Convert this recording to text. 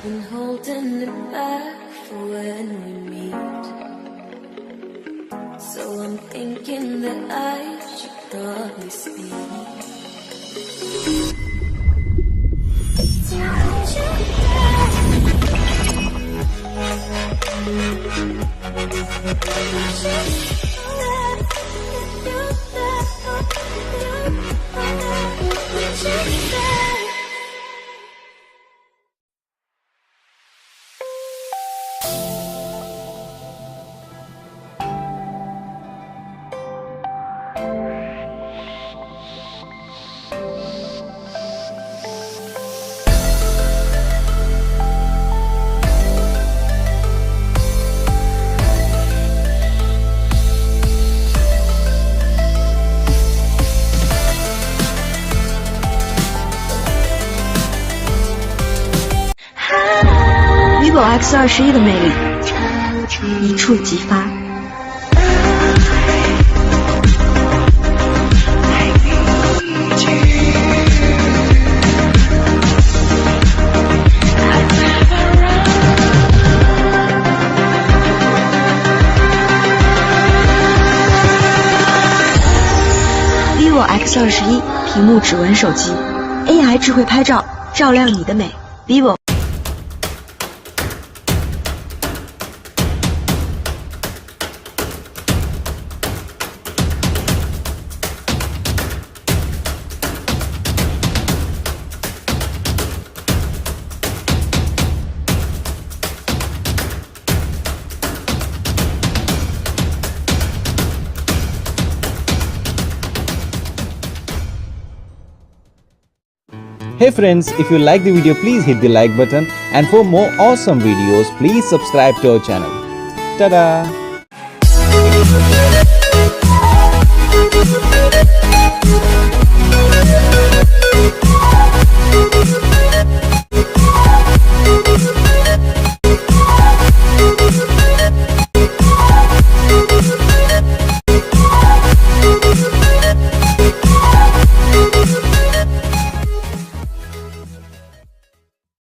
been holding it back for when we meet. So I'm thinking that I should probably speak. vivo X21的魅力一触即发。vivo X21屏幕指纹手机 ，AI 智慧拍照，照亮你的美。vivo。Hey friends, if you like the video, please hit the like button, and for more awesome videos, please subscribe to our channel. Ta-da!